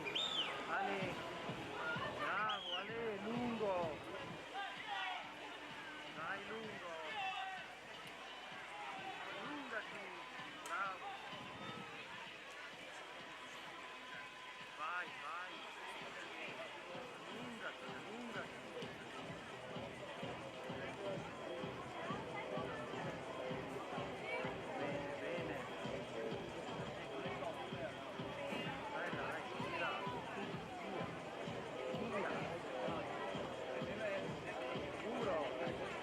vai, Ale, bravo, Ale, lungo, dai lungo, allungati, bravo, vai, vai, allungati, allungati, bene, bene, dai, tira, via, duro, resisti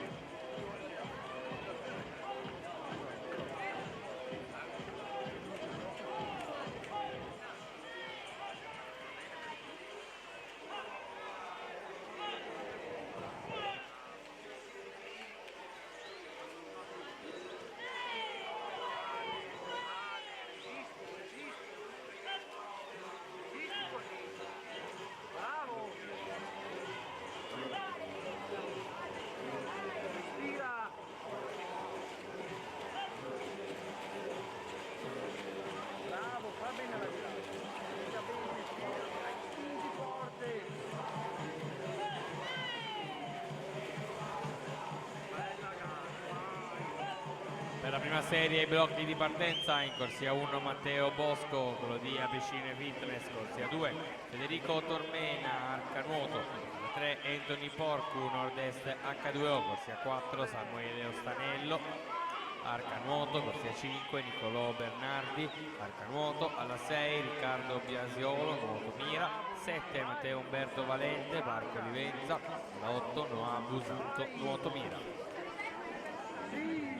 così, bravo, respira, bravo, fa bene la tirata, tira bene, dai, spingi forte, bella gara, vai. Per la prima serie ai blocchi di partenza in corsia 1 Matteo Bosco, quello di Apicine Fitness, corsia 2 Federico Tormena, Arcanuoto, corsia 3 Anthony Porcu, Nord-Est H2O, corsia 4 Samuele Ostanello, Arcanuoto, corsia 5 Nicolò Bernardi, Arcanuoto, alla 6 Riccardo Biasiolo, nuoto mira, 7 Matteo Umberto Valente, Parco Livenza, alla 8 Noah Busunto, nuoto mira. Sì.